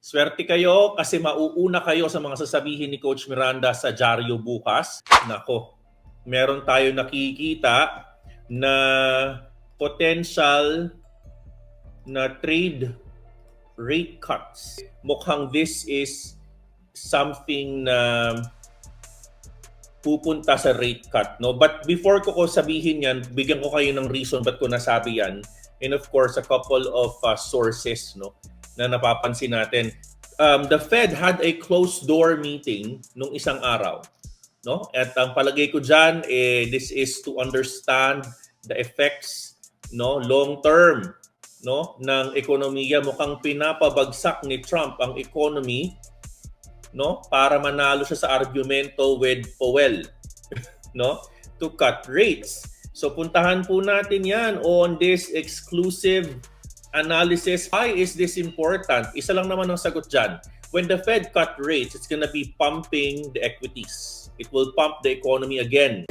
Swerte kayo kasi mauuna kayo sa mga sasabihin ni Coach Miranda sa dyaryo bukas. Nako, meron tayo nakikita na potential na trade rate cuts. Mukhang this is something na pupunta sa rate cut, no? But before ko sabihin yan, bigyan ko kayo ng reason ba't ko nasabi yan. And of course, a couple of sources, no, na napapansin natin. The Fed had a closed door meeting nung isang araw, no? At ang palagay ko diyan this is to understand the effects, no, long term, no, ng ekonomiya. Mukhang pinapabagsak ni Trump ang economy, no, para manalo siya sa argumento with Powell, no, to cut rates. So puntahan po natin yan on this exclusive analysis. Why is this important? Isa lang naman ang sagot dyan. When the Fed cut rates, it's gonna be pumping the equities. It will pump the economy again.